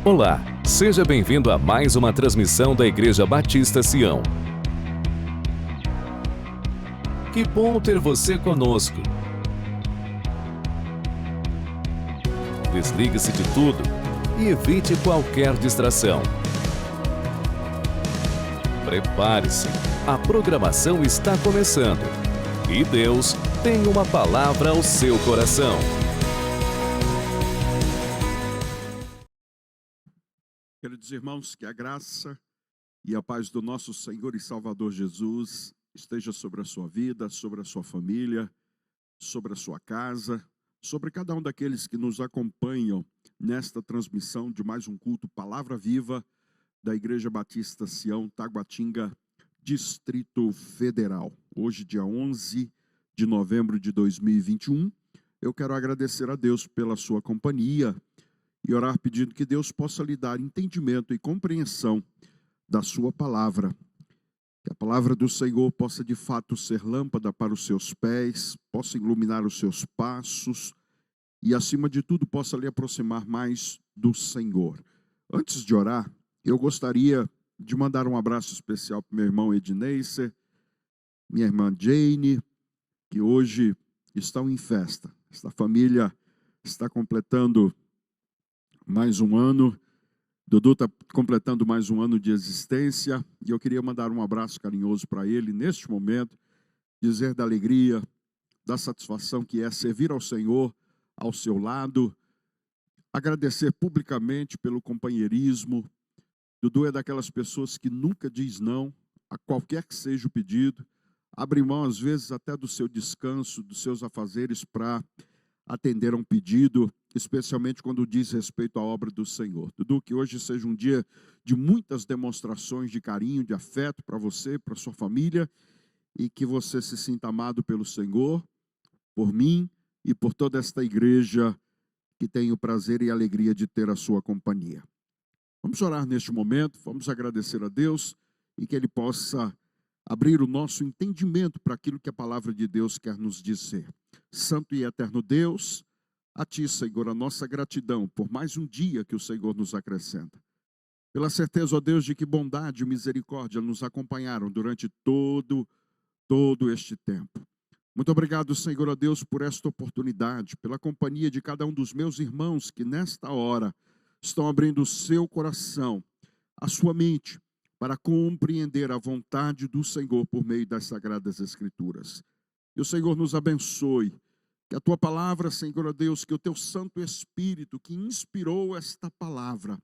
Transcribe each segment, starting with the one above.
Olá, seja bem-vindo a mais uma transmissão da Igreja Batista Sião. Que bom ter você conosco. Desligue-se de tudo e evite qualquer distração. Prepare-se, a programação está começando e Deus tem uma palavra ao seu coração. Queridos irmãos, que a graça e a paz do nosso Senhor e Salvador Jesus esteja sobre a sua vida, sobre a sua família, sobre a sua casa, sobre cada um daqueles que nos acompanham nesta transmissão de mais um culto Palavra Viva da Igreja Batista Sião, Taguatinga, Distrito Federal. Hoje, dia 11 de novembro de 2021, eu quero agradecer a Deus pela sua companhia e orar pedindo que Deus possa lhe dar entendimento e compreensão da sua palavra. Que a palavra do Senhor possa de fato ser lâmpada para os seus pés, possa iluminar os seus passos e, acima de tudo, possa lhe aproximar mais do Senhor. Antes de orar, eu gostaria de mandar um abraço especial para meu irmão Edneiser, minha irmã Jane, que hoje estão em festa. Esta família está completando mais um ano. Dudu está completando mais um ano de existência e eu queria mandar um abraço carinhoso para ele neste momento, dizer da alegria, da satisfação que é servir ao Senhor ao seu lado, agradecer publicamente pelo companheirismo. Dudu é daquelas pessoas que nunca diz não a qualquer que seja o pedido, abre mão às vezes até do seu descanso, dos seus afazeres para atender a um pedido, especialmente quando diz respeito à obra do Senhor. Dudu, que hoje seja um dia de muitas demonstrações de carinho, de afeto para você, para sua família, e que você se sinta amado pelo Senhor, por mim e por toda esta igreja que tem o prazer e a alegria de ter a sua companhia. Vamos orar neste momento, vamos agradecer a Deus e que Ele possa abrir o nosso entendimento para aquilo que a palavra de Deus quer nos dizer. Santo e eterno Deus, a Ti, Senhor, a nossa gratidão por mais um dia que o Senhor nos acrescenta. Pela certeza, ó Deus, de que bondade e misericórdia nos acompanharam durante todo este tempo. Muito obrigado, Senhor, ó Deus, por esta oportunidade, pela companhia de cada um dos meus irmãos que nesta hora estão abrindo o seu coração, a sua mente, para compreender a vontade do Senhor por meio das Sagradas Escrituras. Que o Senhor nos abençoe, que a Tua palavra, Senhor, ó Deus, que o Teu Santo Espírito que inspirou esta palavra,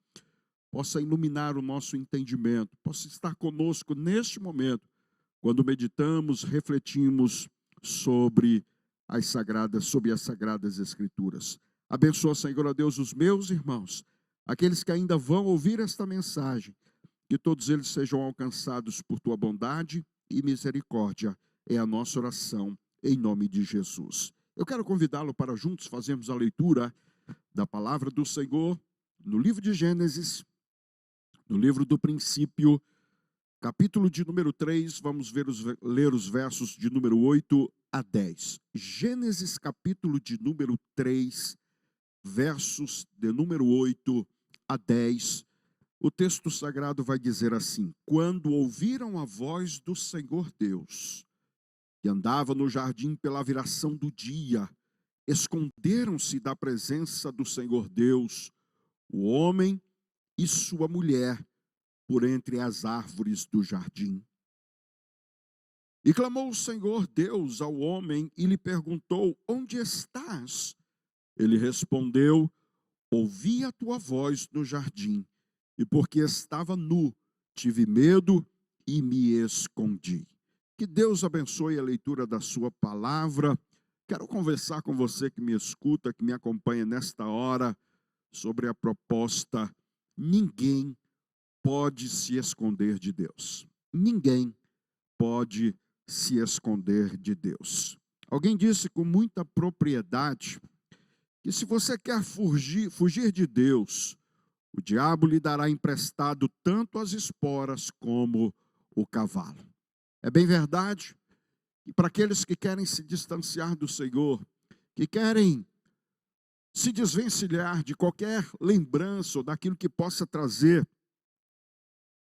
possa iluminar o nosso entendimento, possa estar conosco neste momento, quando meditamos, refletimos sobre as Sagradas Escrituras. Abençoa, Senhor, ó Deus, os meus irmãos, aqueles que ainda vão ouvir esta mensagem, que todos eles sejam alcançados por Tua bondade e misericórdia. É a nossa oração, em nome de Jesus. Eu quero convidá-lo para juntos fazermos a leitura da palavra do Senhor no livro de Gênesis, no livro do princípio, capítulo de número 3, vamos ler os versos de número 8 a 10. Gênesis, capítulo de número 3, versos de número 8 a 10. O texto sagrado vai dizer assim: quando ouviram a voz do Senhor Deus, que andava no jardim pela viração do dia, esconderam-se da presença do Senhor Deus, o homem e sua mulher, por entre as árvores do jardim. E clamou o Senhor Deus ao homem e lhe perguntou: onde estás? Ele respondeu: ouvi a tua voz no jardim, e porque estava nu, tive medo e me escondi. Que Deus abençoe a leitura da sua palavra. Quero conversar com você que me escuta, que me acompanha nesta hora, sobre a proposta: ninguém pode se esconder de Deus. Ninguém pode se esconder de Deus. Alguém disse com muita propriedade que se você quer fugir de Deus, o diabo lhe dará emprestado tanto as esporas como o cavalo. É bem verdade. E para aqueles que querem se distanciar do Senhor, que querem se desvencilhar de qualquer lembrança ou daquilo que possa trazer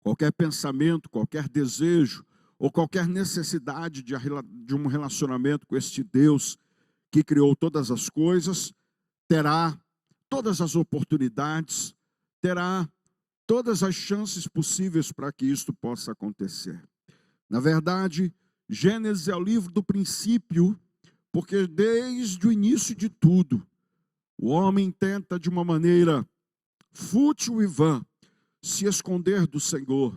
qualquer pensamento, qualquer desejo ou qualquer necessidade de um relacionamento com este Deus que criou todas as coisas, terá todas as oportunidades, terá todas as chances possíveis para que isto possa acontecer. Na verdade, Gênesis é o livro do princípio, porque desde o início de tudo, o homem tenta de uma maneira fútil e vã se esconder do Senhor,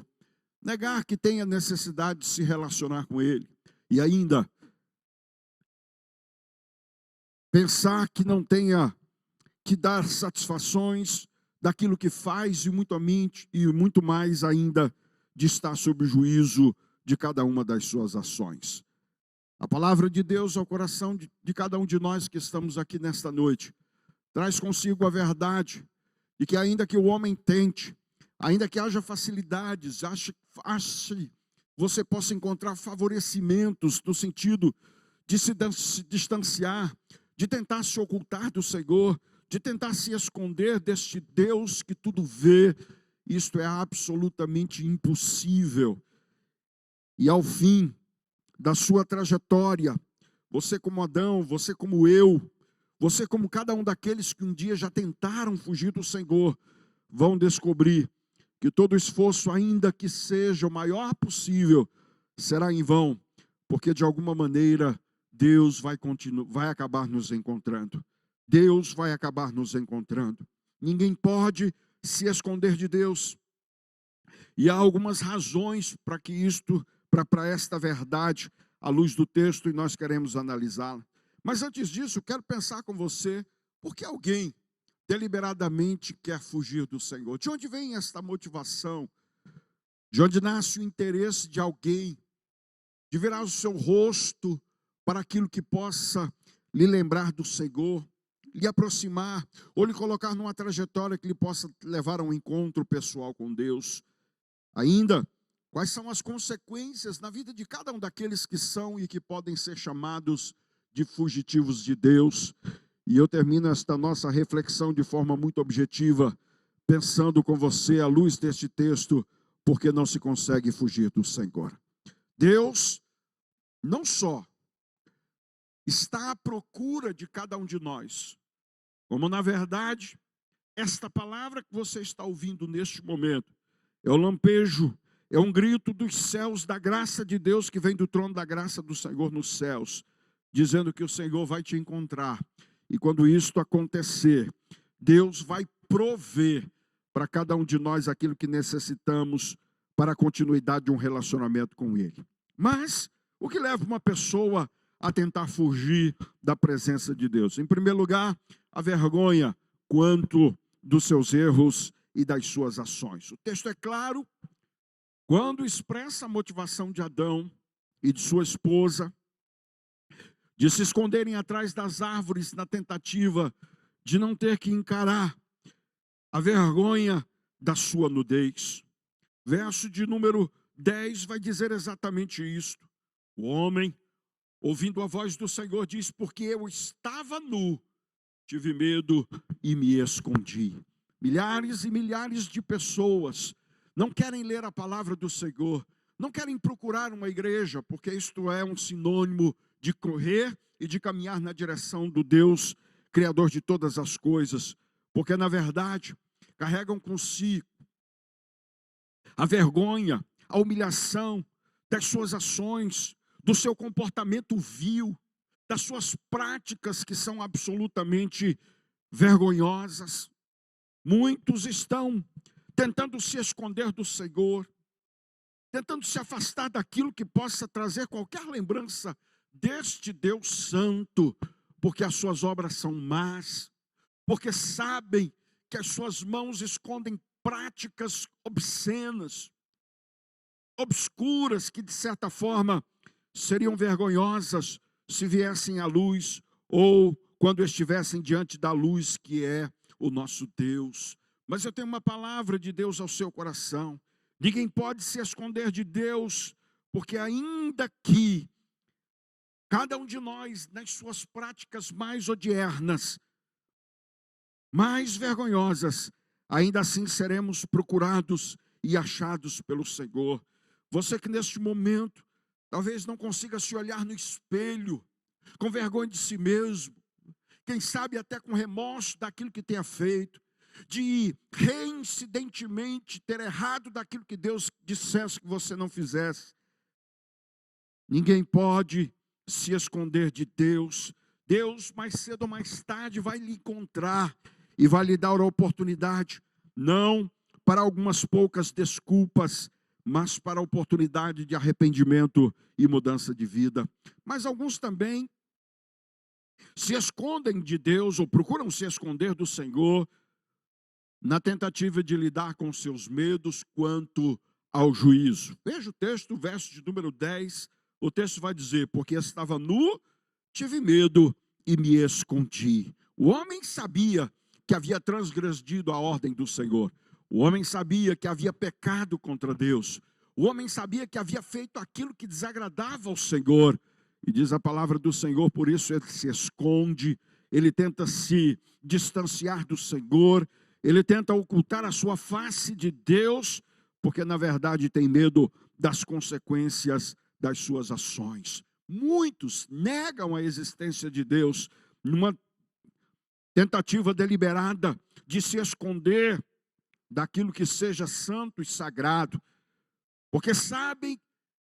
negar que tenha necessidade de se relacionar com Ele, e ainda pensar que não tenha que dar satisfações daquilo que faz e muito mais ainda de estar sob o juízo de cada uma das suas ações. A palavra de Deus ao coração de cada um de nós que estamos aqui nesta noite traz consigo a verdade de que ainda que o homem tente, ainda que haja facilidades, você possa encontrar favorecimentos no sentido de se distanciar, de tentar se ocultar do Senhor, de tentar se esconder deste Deus que tudo vê, isto é absolutamente impossível. E ao fim da sua trajetória, você como Adão, você como eu, você como cada um daqueles que um dia já tentaram fugir do Senhor, vão descobrir que todo esforço, ainda que seja o maior possível, será em vão, porque de alguma maneira Deus vai acabar nos encontrando. Deus vai acabar nos encontrando. Ninguém pode se esconder de Deus. E há algumas razões para esta verdade, à luz do texto, e nós queremos analisá-la. Mas antes disso, quero pensar com você, por que alguém deliberadamente quer fugir do Senhor? De onde vem esta motivação? De onde nasce o interesse de alguém de virar o seu rosto para aquilo que possa lhe lembrar do Senhor, lhe aproximar, ou lhe colocar numa trajetória que lhe possa levar a um encontro pessoal com Deus? Ainda, quais são as consequências na vida de cada um daqueles que são e que podem ser chamados de fugitivos de Deus? E eu termino esta nossa reflexão de forma muito objetiva, pensando com você à luz deste texto, porque não se consegue fugir do Senhor. Deus não só está à procura de cada um de nós, como na verdade, esta palavra que você está ouvindo neste momento, é o lampejo, é um grito dos céus, da graça de Deus que vem do trono da graça do Senhor nos céus, dizendo que o Senhor vai te encontrar. E quando isto acontecer, Deus vai prover para cada um de nós aquilo que necessitamos para a continuidade de um relacionamento com Ele. Mas, o que leva uma pessoa a tentar fugir da presença de Deus? Em primeiro lugar, a vergonha quanto dos seus erros e das suas ações. O texto é claro, quando expressa a motivação de Adão e de sua esposa, de se esconderem atrás das árvores na tentativa de não ter que encarar a vergonha da sua nudez. Verso de número 10 vai dizer exatamente isto. O homem, ouvindo a voz do Senhor, diz: porque eu estava nu, tive medo e me escondi. Milhares e milhares de pessoas não querem ler a palavra do Senhor, não querem procurar uma igreja, porque isto é um sinônimo de correr e de caminhar na direção do Deus, Criador de todas as coisas, porque na verdade carregam com si a vergonha, a humilhação das suas ações, do seu comportamento vil, das suas práticas que são absolutamente vergonhosas. Muitos estão tentando se esconder do Senhor, tentando se afastar daquilo que possa trazer qualquer lembrança deste Deus Santo, porque as suas obras são más, porque sabem que as suas mãos escondem práticas obscenas, obscuras, que de certa forma seriam vergonhosas se viessem à luz, ou quando estivessem diante da luz que é o nosso Deus. Mas eu tenho uma palavra de Deus ao seu coração. Ninguém pode se esconder de Deus, porque ainda que cada um de nós, nas suas práticas mais odiernas, mais vergonhosas, ainda assim seremos procurados e achados pelo Senhor. Você que neste momento talvez não consiga se olhar no espelho com vergonha de si mesmo, quem sabe até com remorso daquilo que tenha feito, de reincidentemente ter errado daquilo que Deus dissesse que você não fizesse. Ninguém pode se esconder de Deus. Deus, mais cedo ou mais tarde, vai lhe encontrar e vai lhe dar a oportunidade, não para algumas poucas desculpas, mas para a oportunidade de arrependimento e mudança de vida. Mas alguns também se escondem de Deus ou procuram se esconder do Senhor na tentativa de lidar com seus medos quanto ao juízo. Veja o texto, verso de número 10, o texto vai dizer: porque estava nu, tive medo e me escondi. O homem sabia que havia transgredido a ordem do Senhor. O homem sabia que havia pecado contra Deus. O homem sabia que havia feito aquilo que desagradava ao Senhor. E diz a palavra do Senhor, por isso ele se esconde, ele tenta se distanciar do Senhor, ele tenta ocultar a sua face de Deus, porque na verdade tem medo das consequências das suas ações. Muitos negam a existência de Deus numa tentativa deliberada de se esconder daquilo que seja santo e sagrado, porque sabem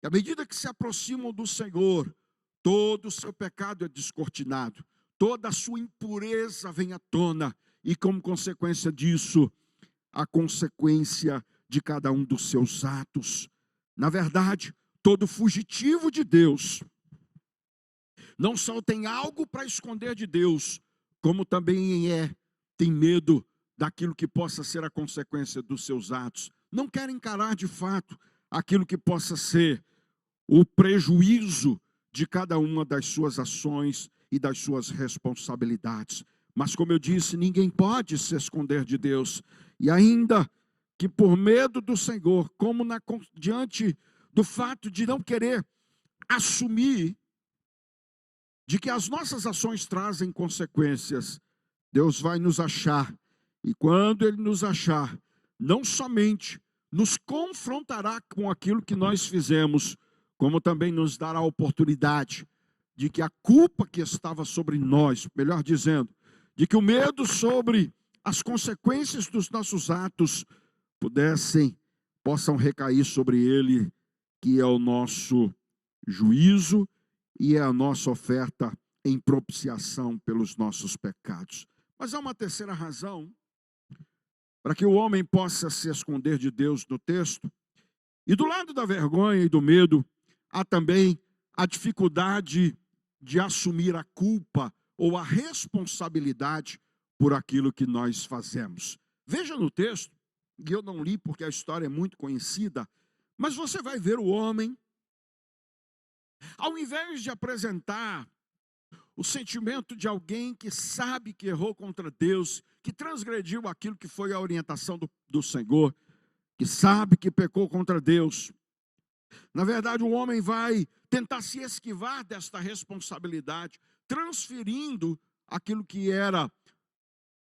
que à medida que se aproximam do Senhor, todo o seu pecado é descortinado, toda a sua impureza vem à tona, e como consequência disso, a consequência de cada um dos seus atos. Na verdade, todo fugitivo de Deus não só tem algo para esconder de Deus, como também tem medo daquilo que possa ser a consequência dos seus atos. Não quer encarar de fato aquilo que possa ser o prejuízo de cada uma das suas ações e das suas responsabilidades. Mas como eu disse, ninguém pode se esconder de Deus. E ainda que por medo do Senhor, como diante do fato de não querer assumir de que as nossas ações trazem consequências, Deus vai nos achar. E quando Ele nos achar, não somente nos confrontará com aquilo que nós fizemos, como também nos dará a oportunidade de que a culpa que estava sobre nós, melhor dizendo, de que o medo sobre as consequências dos nossos atos possam recair sobre Ele, que é o nosso juízo e é a nossa oferta em propiciação pelos nossos pecados. Mas há uma terceira razão para que o homem possa se esconder de Deus no texto. E do lado da vergonha e do medo, há também a dificuldade de assumir a culpa ou a responsabilidade por aquilo que nós fazemos. Veja no texto, e eu não li porque a história é muito conhecida, mas você vai ver o homem, ao invés de apresentar o sentimento de alguém que sabe que errou contra Deus, que transgrediu aquilo que foi a orientação do Senhor, que sabe que pecou contra Deus. Na verdade, o homem vai tentar se esquivar desta responsabilidade, transferindo aquilo que era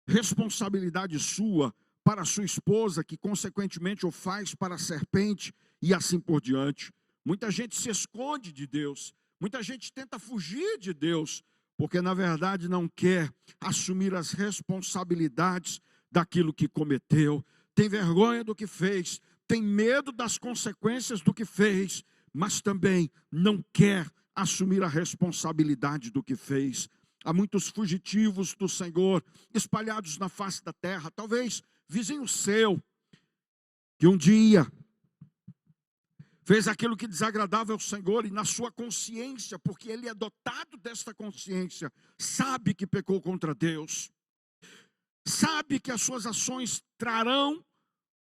responsabilidade sua para a sua esposa, que consequentemente o faz para a serpente e assim por diante. Muita gente se esconde de Deus, muita gente tenta fugir de Deus, porque na verdade não quer assumir as responsabilidades daquilo que cometeu, tem vergonha do que fez, tem medo das consequências do que fez, mas também não quer assumir a responsabilidade do que fez. Há muitos fugitivos do Senhor espalhados na face da terra, talvez vizinho seu, que um dia fez aquilo que desagradava ao Senhor e na sua consciência, porque ele é dotado desta consciência, sabe que pecou contra Deus, sabe que as suas ações trarão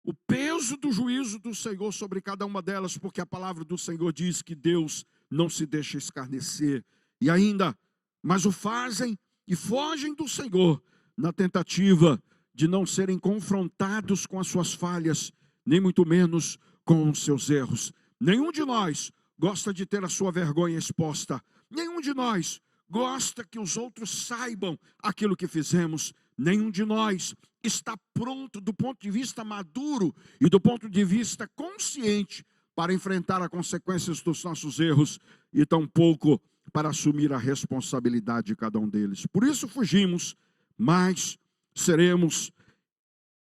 o peso do juízo do Senhor sobre cada uma delas, porque a palavra do Senhor diz que Deus não se deixa escarnecer, e ainda, mas o fazem e fogem do Senhor, na tentativa de não serem confrontados com as suas falhas, nem muito menos com os seus erros. Nenhum de nós gosta de ter a sua vergonha exposta. Nenhum de nós gosta que os outros saibam aquilo que fizemos. nenhum de nós está pronto do ponto de vista maduro e do ponto de vista consciente para enfrentar as consequências dos nossos erros e tampouco para assumir a responsabilidade de cada um deles. Por isso fugimos, mas seremos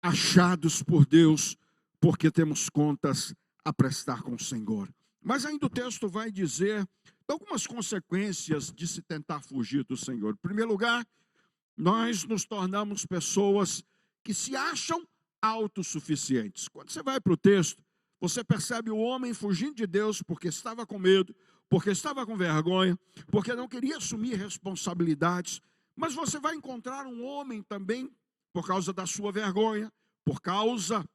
achados por Deus, porque temos contas a prestar com o Senhor. Mas ainda o texto vai dizer algumas consequências de se tentar fugir do Senhor. Em primeiro lugar, nós nos tornamos pessoas que se acham autossuficientes. Quando você vai para o texto, você percebe o homem fugindo de Deus porque estava com medo, porque estava com vergonha, porque não queria assumir responsabilidades. Mas você vai encontrar um homem também, por causa da sua vergonha, por causa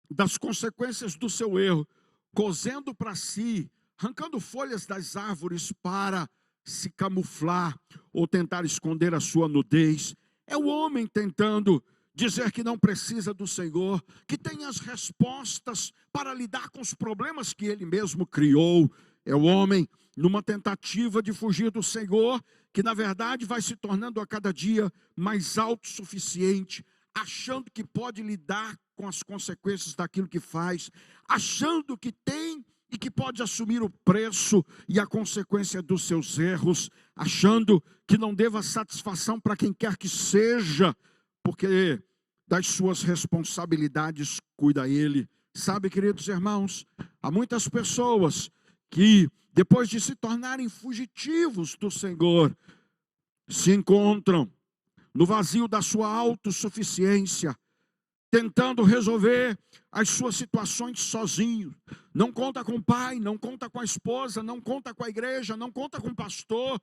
das consequências do seu erro, cozendo para si, arrancando folhas das árvores para se camuflar ou tentar esconder a sua nudez. É o homem tentando dizer que não precisa do Senhor, que tem as respostas para lidar com os problemas que ele mesmo criou. É o homem numa tentativa de fugir do Senhor, que na verdade vai se tornando a cada dia mais autossuficiente, achando que pode lidar com as consequências daquilo que faz, achando que tem e que pode assumir o preço e a consequência dos seus erros, achando que não deva satisfação para quem quer que seja, porque das suas responsabilidades cuida ele. Sabe, queridos irmãos, há muitas pessoas que, depois de se tornarem fugitivos do Senhor, se encontram no vazio da sua autossuficiência, tentando resolver as suas situações sozinho. Não conta com o pai, não conta com a esposa, não conta com a igreja, não conta com o pastor.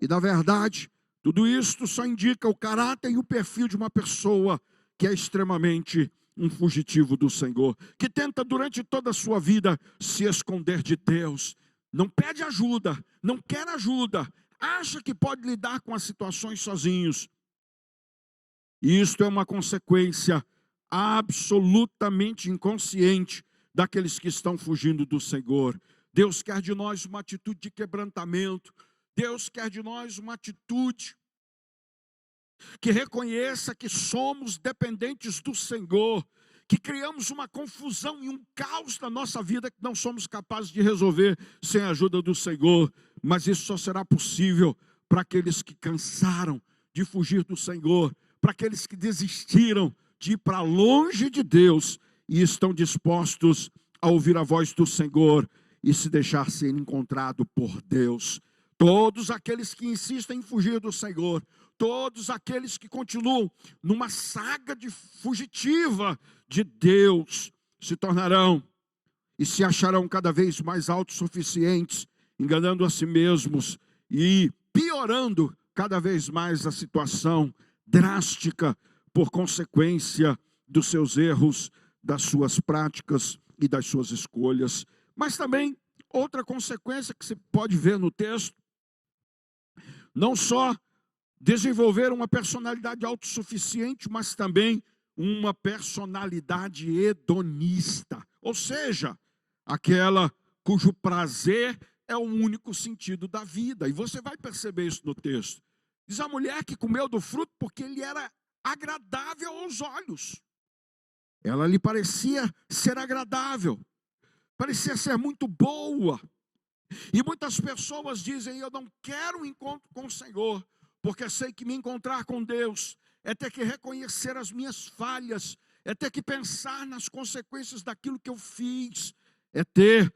E na verdade, tudo isso só indica o caráter e o perfil de uma pessoa que é extremamente um fugitivo do Senhor, que tenta durante toda a sua vida se esconder de Deus, não pede ajuda, não quer ajuda, acha que pode lidar com as situações sozinhos. E isto é uma consequência absolutamente inconsciente daqueles que estão fugindo do Senhor. Deus quer de nós uma atitude de quebrantamento. Deus quer de nós uma atitude que reconheça que somos dependentes do Senhor, que criamos uma confusão e um caos na nossa vida que não somos capazes de resolver sem a ajuda do Senhor. Mas isso só será possível para aqueles que cansaram de fugir do Senhor, para aqueles que desistiram de ir para longe de Deus e estão dispostos a ouvir a voz do Senhor e se deixar ser encontrado por Deus. Todos aqueles que insistem em fugir do Senhor, todos aqueles que continuam numa saga de fugitiva de Deus, se tornarão e se acharão cada vez mais autossuficientes, enganando a si mesmos e piorando cada vez mais a situação drástica por consequência dos seus erros, das suas práticas e das suas escolhas. Mas também outra consequência que se pode ver no texto, não só desenvolver uma personalidade autossuficiente, mas também uma personalidade hedonista, ou seja, aquela cujo prazer é o único sentido da vida. E você vai perceber isso no texto. Diz a mulher que comeu do fruto porque ele era agradável aos olhos. Ela lhe parecia ser agradável, parecia ser muito boa. E muitas pessoas dizem: eu não quero um encontro com o Senhor, porque sei que me encontrar com Deus é ter que reconhecer as minhas falhas, é ter que pensar nas consequências daquilo que eu fiz, é ter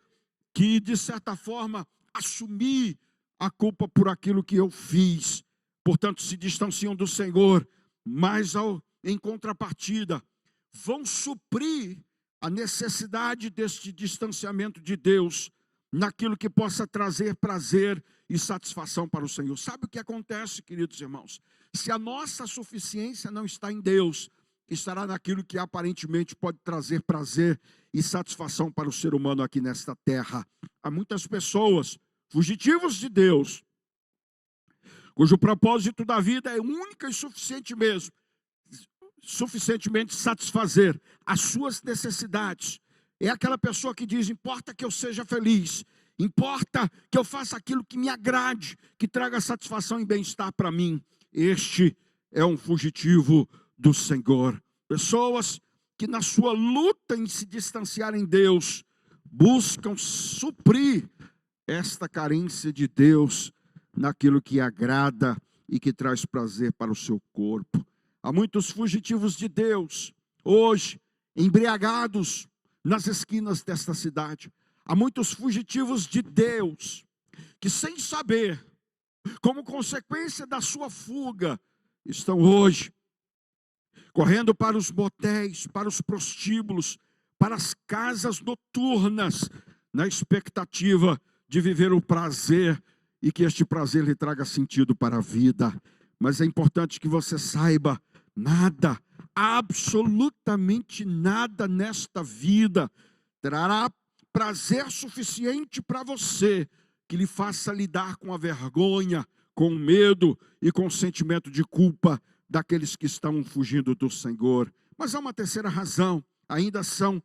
que, de certa forma, assumir a culpa por aquilo que eu fiz. Portanto, se distanciam do Senhor, mas em contrapartida, vão suprir a necessidade deste distanciamento de Deus naquilo que possa trazer prazer e satisfação para o Senhor. Sabe o que acontece, queridos irmãos? Se a nossa suficiência não está em Deus, estará naquilo que aparentemente pode trazer prazer e satisfação para o ser humano aqui nesta terra. Há muitas pessoas fugitivos de Deus, cujo propósito da vida é única e suficientemente satisfazer as suas necessidades. É aquela pessoa que diz: importa que eu seja feliz, importa que eu faça aquilo que me agrade, que traga satisfação e bem-estar para mim. Este é um fugitivo do Senhor. Pessoas que na sua luta em se distanciar em Deus, buscam suprir esta carência de Deus naquilo que agrada e que traz prazer para o seu corpo. Há muitos fugitivos de Deus, hoje, embriagados nas esquinas desta cidade. Há muitos fugitivos de Deus, que sem saber, como consequência da sua fuga, estão hoje correndo para os motéis, para os prostíbulos, para as casas noturnas, na expectativa de viver o prazer e que este prazer lhe traga sentido para a vida. Mas é importante que você saiba, nada, absolutamente nada nesta vida trará prazer suficiente para você que lhe faça lidar com a vergonha, com o medo e com o sentimento de culpa daqueles que estão fugindo do Senhor. Mas há uma terceira razão: ainda se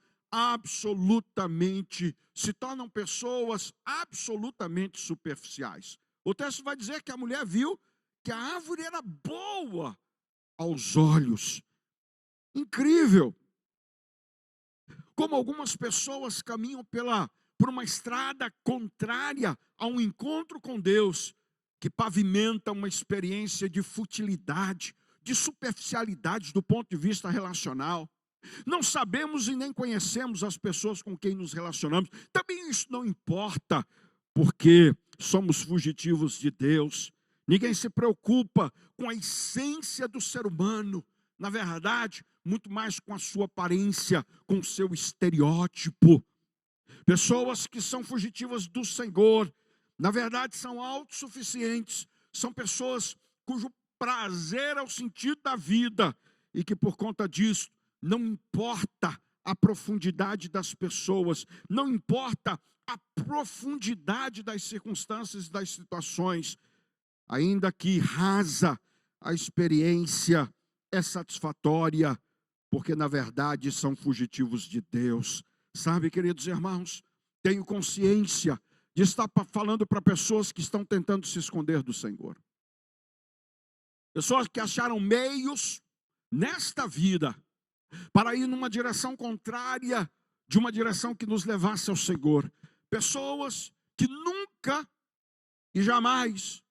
tornam pessoas absolutamente superficiais. O texto vai dizer que a mulher viu que a árvore era boa aos olhos. Incrível! Como algumas pessoas caminham por uma estrada contrária a um encontro com Deus, que pavimenta uma experiência de futilidade, de superficialidade do ponto de vista relacional. Não sabemos e nem conhecemos as pessoas com quem nos relacionamos. Também isso não importa, porque somos fugitivos de Deus. Ninguém se preocupa com a essência do ser humano. Na verdade, muito mais com a sua aparência, com o seu estereótipo. Pessoas que são fugitivas do Senhor, na verdade são autossuficientes. São pessoas cujo prazer é o sentido da vida e que por conta disso, não importa a profundidade das pessoas, não importa a profundidade das circunstâncias e das situações, ainda que rasa, a experiência é satisfatória, porque na verdade são fugitivos de Deus. Sabe, queridos irmãos, tenho consciência de estar falando para pessoas que estão tentando se esconder do Senhor. Pessoas que acharam meios nesta vida para ir numa direção contrária de uma direção que nos levasse ao Senhor. Pessoas que nunca e jamais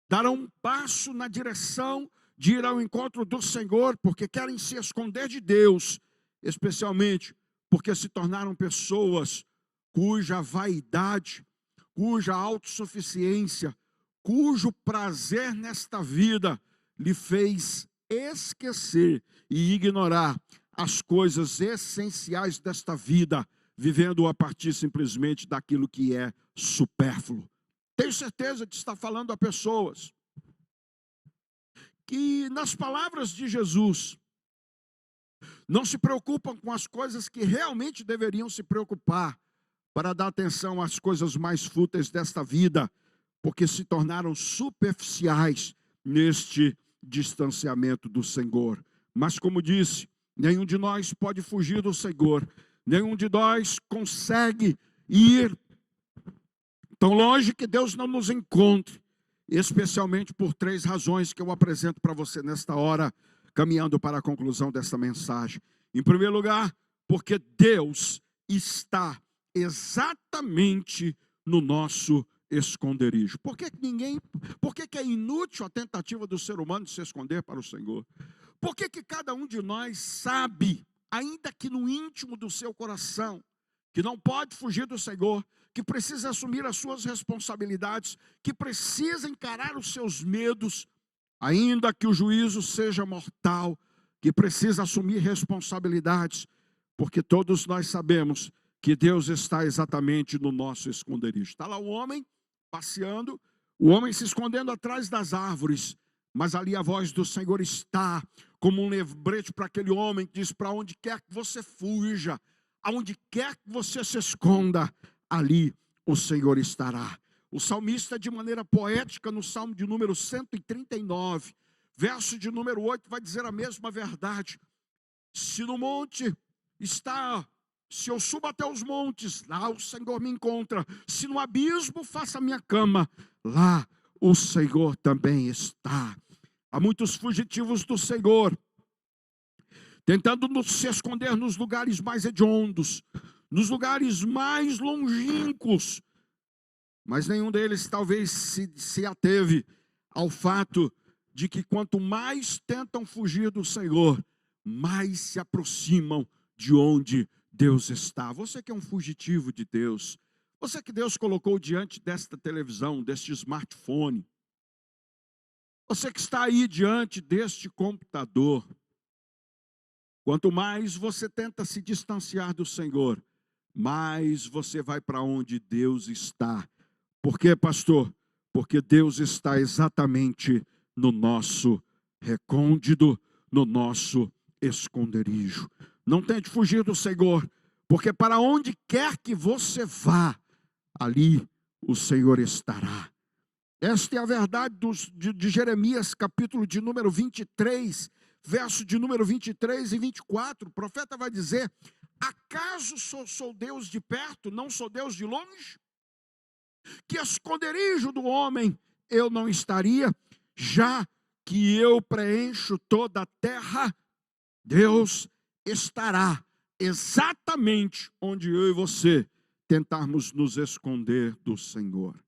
darão um passo na direção de ir ao encontro do Senhor, porque querem se esconder de Deus, especialmente porque se tornaram pessoas cuja vaidade, cuja autossuficiência, cujo prazer nesta vida lhe fez esquecer e ignorar as coisas essenciais desta vida, vivendo a partir simplesmente daquilo que é supérfluo. Tenho certeza de estar falando a pessoas que, nas palavras de Jesus, não se preocupam com as coisas que realmente deveriam se preocupar, para dar atenção às coisas mais fúteis desta vida, porque se tornaram superficiais neste distanciamento do Senhor. Mas como disse, nenhum de nós pode fugir do Senhor, nenhum de nós consegue ir tão longe que Deus não nos encontre, especialmente por 3 razões que eu apresento para você nesta hora, caminhando para a conclusão desta mensagem. Em primeiro lugar, porque Deus está exatamente no nosso esconderijo. Por que é inútil a tentativa do ser humano de se esconder para o Senhor? Por que cada um de nós sabe, ainda que no íntimo do seu coração, que não pode fugir do Senhor, que precisa assumir as suas responsabilidades, que precisa encarar os seus medos, ainda que o juízo seja mortal, que precisa assumir responsabilidades, porque todos nós sabemos que Deus está exatamente no nosso esconderijo. Está lá o homem passeando, o homem se escondendo atrás das árvores, mas ali a voz do Senhor está como um lembrete para aquele homem que diz: para onde quer que você fuja, aonde quer que você se esconda, ali o Senhor estará. O salmista, de maneira poética, no Salmo de número 139, verso de número 8, vai dizer a mesma verdade. Se no monte está, se eu subo até os montes, lá o Senhor me encontra. Se no abismo faço a minha cama, lá o Senhor também está. Há muitos fugitivos do Senhor, tentando se esconder nos lugares mais hediondos, nos lugares mais longínquos, mas nenhum deles talvez se ateve ao fato de que quanto mais tentam fugir do Senhor, mais se aproximam de onde Deus está. Você que é um fugitivo de Deus, você que Deus colocou diante desta televisão, deste smartphone, você que está aí diante deste computador, quanto mais você tenta se distanciar do Senhor, mais você vai para onde Deus está. Por quê, pastor? Porque Deus está exatamente no nosso recôndito, no nosso esconderijo. Não tente fugir do Senhor, porque para onde quer que você vá, ali o Senhor estará. Esta é a verdade de Jeremias, capítulo de número 23, verso de número 23 e 24. O profeta vai dizer: acaso sou Deus de perto, não sou Deus de longe? Que esconderijo do homem eu não estaria, já que eu preencho toda a terra, Deus estará exatamente onde eu e você tentarmos nos esconder do Senhor.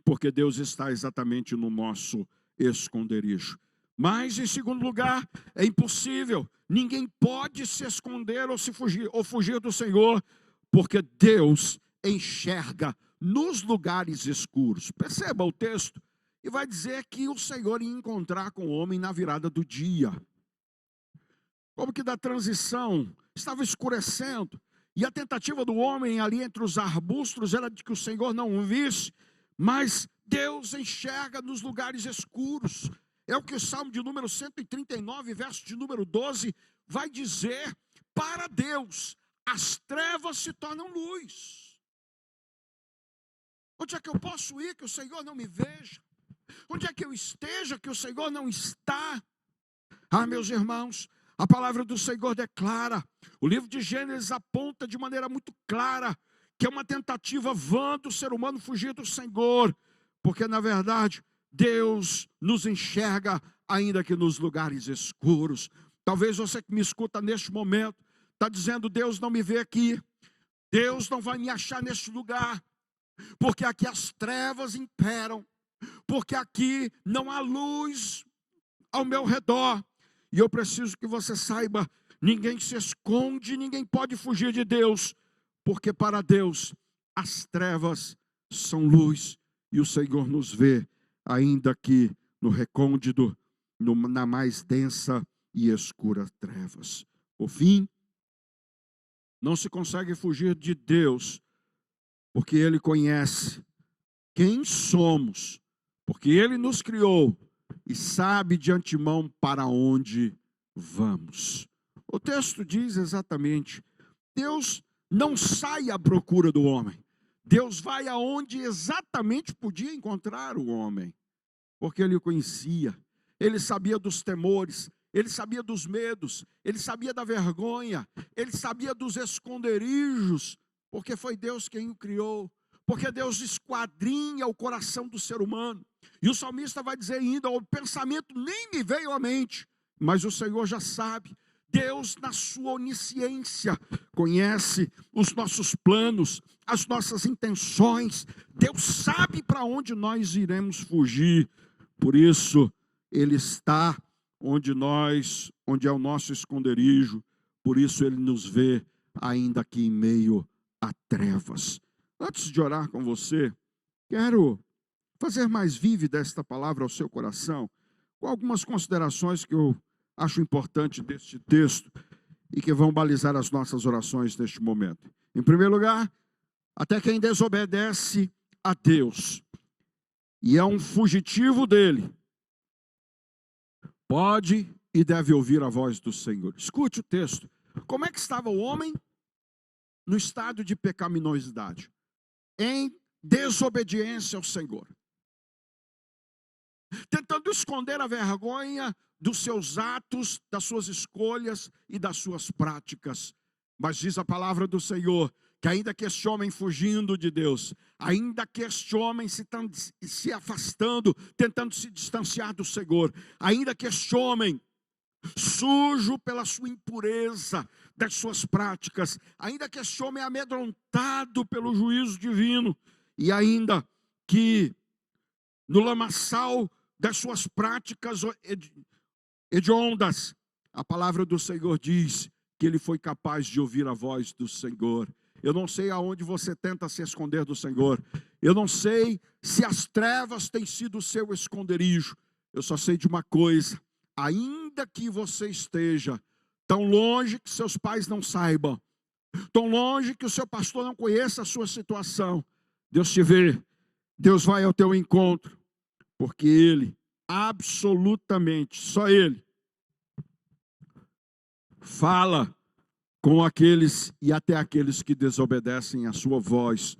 Porque Deus está exatamente no nosso esconderijo. Mas, em segundo lugar, é impossível. Ninguém pode se esconder ou fugir do Senhor, porque Deus enxerga nos lugares escuros. Perceba o texto, e vai dizer que o Senhor ia encontrar com o homem na virada do dia. Como que da transição estava escurecendo, e a tentativa do homem ali entre os arbustos era de que o Senhor não o visse, mas Deus enxerga nos lugares escuros. É o que o Salmo de número 139, verso de número 12, vai dizer: para Deus as trevas se tornam luz. Onde é que eu posso ir que o Senhor não me veja? Onde é que eu esteja que o Senhor não está? Ah, meus irmãos, a palavra do Senhor declara, o livro de Gênesis aponta de maneira muito clara que é uma tentativa vã do ser humano fugir do Senhor, porque na verdade Deus nos enxerga ainda que nos lugares escuros. Talvez você que me escuta neste momento está dizendo: Deus não me vê aqui, Deus não vai me achar neste lugar, porque aqui as trevas imperam, porque aqui não há luz ao meu redor. E eu preciso que você saiba: ninguém se esconde, ninguém pode fugir de Deus, porque para Deus as trevas são luz, e o Senhor nos vê, ainda que no recôndito, na mais densa e escura trevas. Por fim, não se consegue fugir de Deus, porque Ele conhece quem somos, porque Ele nos criou e sabe de antemão para onde vamos. O texto diz exatamente: Deus não sai à procura do homem, Deus vai aonde exatamente podia encontrar o homem, porque Ele o conhecia, Ele sabia dos temores, Ele sabia dos medos, Ele sabia da vergonha, Ele sabia dos esconderijos, porque foi Deus quem o criou, porque Deus esquadrinha o coração do ser humano. E o salmista vai dizer ainda: o pensamento nem me veio à mente, mas o Senhor já sabe. Deus, na sua onisciência, conhece os nossos planos, as nossas intenções. Deus sabe para onde nós iremos fugir. Por isso, Ele está onde é o nosso esconderijo. Por isso Ele nos vê, ainda que em meio a trevas. Antes de orar com você, quero fazer mais vívida esta palavra ao seu coração, com algumas considerações que eu acho importante deste texto e que vão balizar as nossas orações neste momento. Em primeiro lugar, até quem desobedece a Deus e é um fugitivo dele, pode e deve ouvir a voz do Senhor. Escute o texto. Como é que estava o homem no estado de pecaminosidade? Em desobediência ao Senhor, tentando esconder a vergonha dos seus atos, das suas escolhas e das suas práticas. Mas diz a palavra do Senhor que ainda que este homem fugindo de Deus, ainda que este homem se afastando, tentando se distanciar do Senhor, ainda que este homem sujo pela sua impureza das suas práticas, ainda que este homem é amedrontado pelo juízo divino, e ainda que no lamaçal das suas práticas hediondas, a palavra do Senhor diz que ele foi capaz de ouvir a voz do Senhor. Eu não sei aonde você tenta se esconder do Senhor. Eu não sei se as trevas têm sido o seu esconderijo. Eu só sei de uma coisa: ainda que você esteja tão longe que seus pais não saibam, tão longe que o seu pastor não conheça a sua situação, Deus te vê, Deus vai ao teu encontro, porque Ele, absolutamente, só Ele, fala com aqueles e até aqueles que desobedecem a sua voz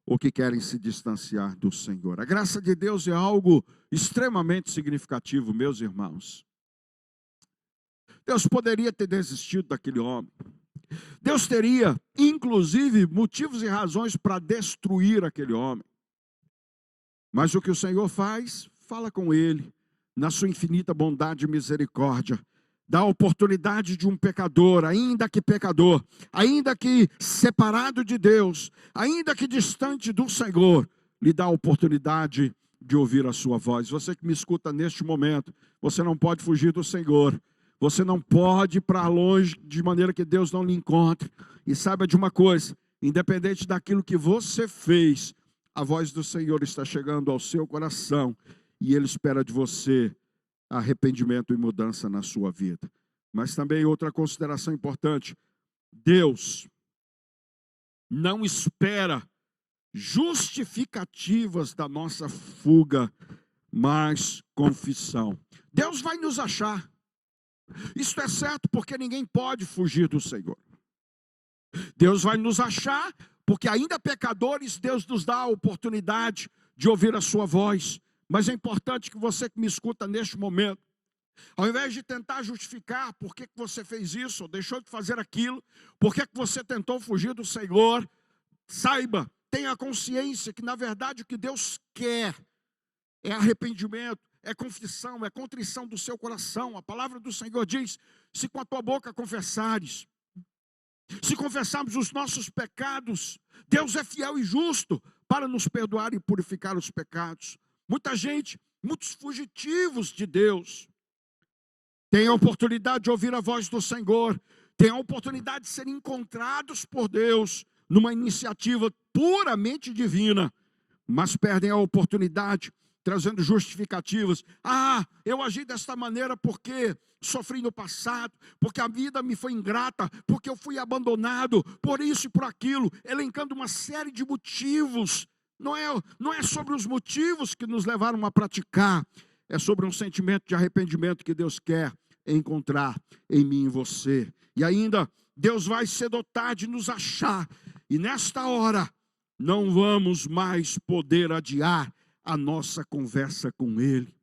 ou que querem se distanciar do Senhor. A graça de Deus é algo extremamente significativo, meus irmãos. Deus poderia ter desistido daquele homem. Deus teria, inclusive, motivos e razões para destruir aquele homem. Mas o que o Senhor faz? Fala com ele, na sua infinita bondade e misericórdia. Dá a oportunidade de um pecador, ainda que separado de Deus, ainda que distante do Senhor, lhe dá a oportunidade de ouvir a sua voz. Você que me escuta neste momento, você não pode fugir do Senhor. Você não pode ir para longe de maneira que Deus não lhe encontre. E saiba de uma coisa: independente daquilo que você fez, a voz do Senhor está chegando ao seu coração e Ele espera de você arrependimento e mudança na sua vida. Mas também outra consideração importante: Deus não espera justificativas da nossa fuga, mas confissão. Deus vai nos achar. Isso é certo, porque ninguém pode fugir do Senhor. Deus vai nos achar, porque ainda pecadores, Deus nos dá a oportunidade de ouvir a sua voz. Mas é importante que você que me escuta neste momento, ao invés de tentar justificar por que você fez isso, ou deixou de fazer aquilo, por que você tentou fugir do Senhor, saiba, tenha consciência que na verdade o que Deus quer é arrependimento, é confissão, é contrição do seu coração. A palavra do Senhor diz: se com a tua boca confessares, se confessarmos os nossos pecados, Deus é fiel e justo para nos perdoar e purificar os pecados. Muita gente, muitos fugitivos de Deus, têm a oportunidade de ouvir a voz do Senhor, têm a oportunidade de serem encontrados por Deus numa iniciativa puramente divina, mas perdem a oportunidade trazendo justificativas. Eu agi desta maneira porque sofri no passado, porque a vida me foi ingrata, porque eu fui abandonado, por isso e por aquilo, elencando uma série de motivos. Não é sobre os motivos que nos levaram a praticar, é sobre um sentimento de arrependimento que Deus quer encontrar em mim e em você. E ainda, Deus vai sedotar de nos achar, e nesta hora, não vamos mais poder adiar a nossa conversa com Ele.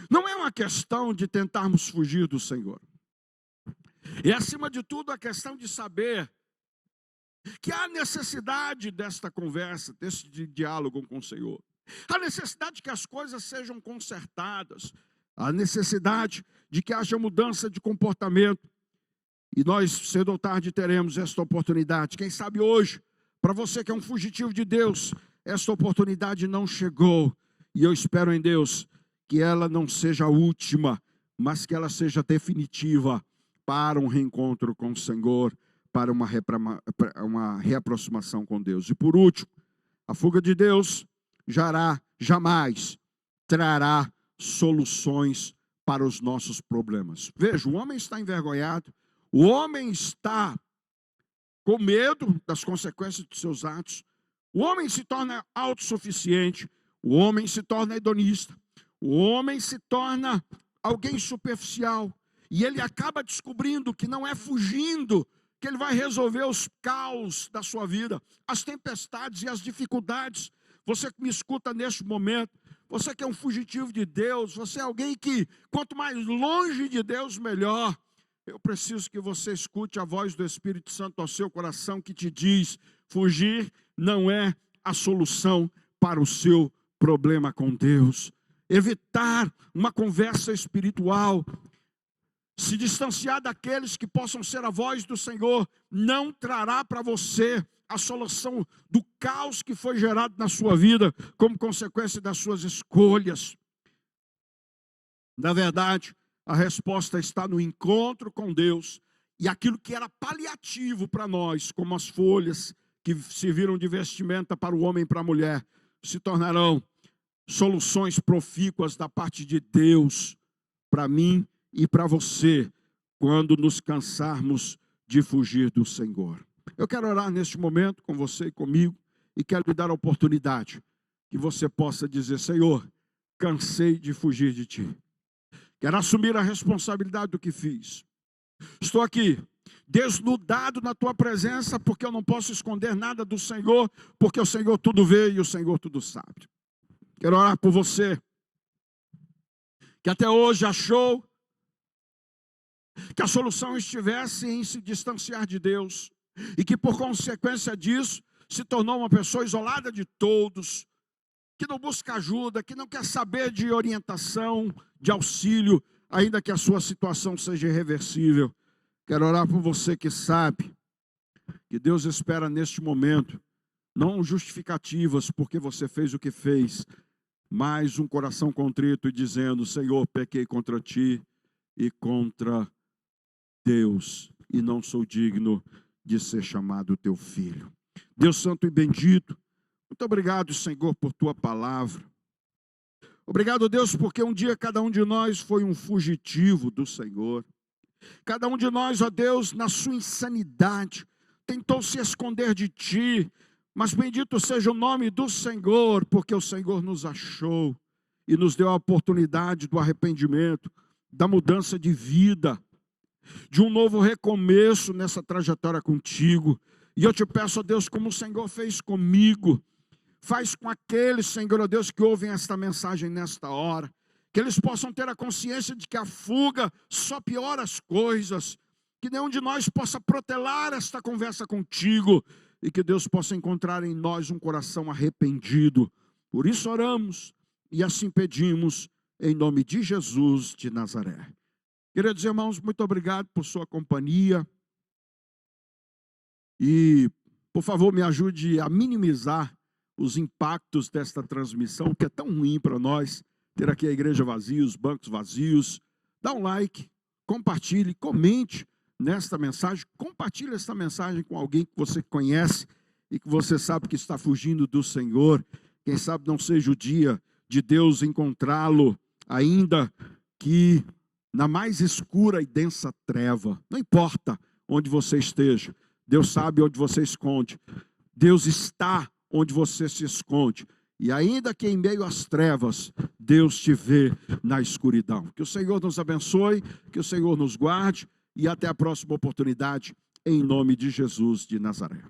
Não é uma questão de tentarmos fugir do Senhor. É acima de tudo a questão de saber que há necessidade desta conversa, desse diálogo com o Senhor. Há necessidade que as coisas sejam consertadas. Há necessidade de que haja mudança de comportamento. E nós, cedo ou tarde, teremos esta oportunidade. Quem sabe hoje, para você que é um fugitivo de Deus, esta oportunidade não chegou, e eu espero em Deus que ela não seja a última, mas que ela seja definitiva para um reencontro com o Senhor, para uma reaproximação com Deus. E por último, a fuga de Deus jamais trará soluções para os nossos problemas. Veja, o homem está envergonhado, o homem está com medo das consequências de seus atos. O homem se torna autossuficiente, o homem se torna hedonista, o homem se torna alguém superficial, e ele acaba descobrindo que não é fugindo que ele vai resolver os caos da sua vida, as tempestades e as dificuldades. Você que me escuta neste momento, você que é um fugitivo de Deus, você é alguém que, quanto mais longe de Deus, melhor. Eu preciso que você escute a voz do Espírito Santo ao seu coração que te diz: Fugir não é a solução para o seu problema com Deus. Evitar uma conversa espiritual, se distanciar daqueles que possam ser a voz do Senhor, não trará para você a solução do caos que foi gerado na sua vida como consequência das suas escolhas. Na verdade, a resposta está no encontro com Deus, e aquilo que era paliativo para nós, como as folhas que serviram de vestimenta para o homem e para a mulher, se tornarão soluções profícuas da parte de Deus para mim e para você, quando nos cansarmos de fugir do Senhor. Eu quero orar neste momento com você e comigo, e quero lhe dar a oportunidade que você possa dizer: Senhor, cansei de fugir de Ti. Quero assumir a responsabilidade do que fiz. Estou aqui, desnudado na Tua presença, porque eu não posso esconder nada do Senhor, porque o Senhor tudo vê e o Senhor tudo sabe. Quero orar por você, que até hoje achou que a solução estivesse em se distanciar de Deus, e que por consequência disso, se tornou uma pessoa isolada de todos, que não busca ajuda, que não quer saber de orientação, de auxílio, ainda que a sua situação seja irreversível. Quero orar por você que sabe que Deus espera neste momento, não justificativas porque você fez o que fez, mas um coração contrito e dizendo: Senhor, pequei contra Ti e contra Deus, e não sou digno de ser chamado Teu filho. Deus santo e bendito, muito obrigado, Senhor, por Tua palavra. Obrigado, Deus, porque um dia cada um de nós foi um fugitivo do Senhor. Cada um de nós, ó Deus, na sua insanidade, tentou se esconder de Ti, mas bendito seja o nome do Senhor, porque o Senhor nos achou e nos deu a oportunidade do arrependimento, da mudança de vida, de um novo recomeço nessa trajetória contigo. E eu te peço, ó Deus, como o Senhor fez comigo, faz com aqueles, Senhor, ó Deus, que ouvem esta mensagem nesta hora, que eles possam ter a consciência de que a fuga só piora as coisas, que nenhum de nós possa protelar esta conversa contigo, e que Deus possa encontrar em nós um coração arrependido. Por isso oramos e assim pedimos, em nome de Jesus de Nazaré. Queridos irmãos, muito obrigado por sua companhia. E, por favor, me ajude a minimizar os impactos desta transmissão, que é tão ruim para nós, ter aqui a igreja vazia, os bancos vazios. Dá um like, compartilhe, comente nesta mensagem, compartilhe esta mensagem com alguém que você conhece e que você sabe que está fugindo do Senhor. Quem sabe não seja o dia de Deus encontrá-lo, ainda que na mais escura e densa treva. Não importa onde você esteja, Deus sabe onde você esconde. Deus está onde você se esconde. E ainda que em meio às trevas, Deus te vê na escuridão. Que o Senhor nos abençoe, que o Senhor nos guarde, e até a próxima oportunidade, em nome de Jesus de Nazaré.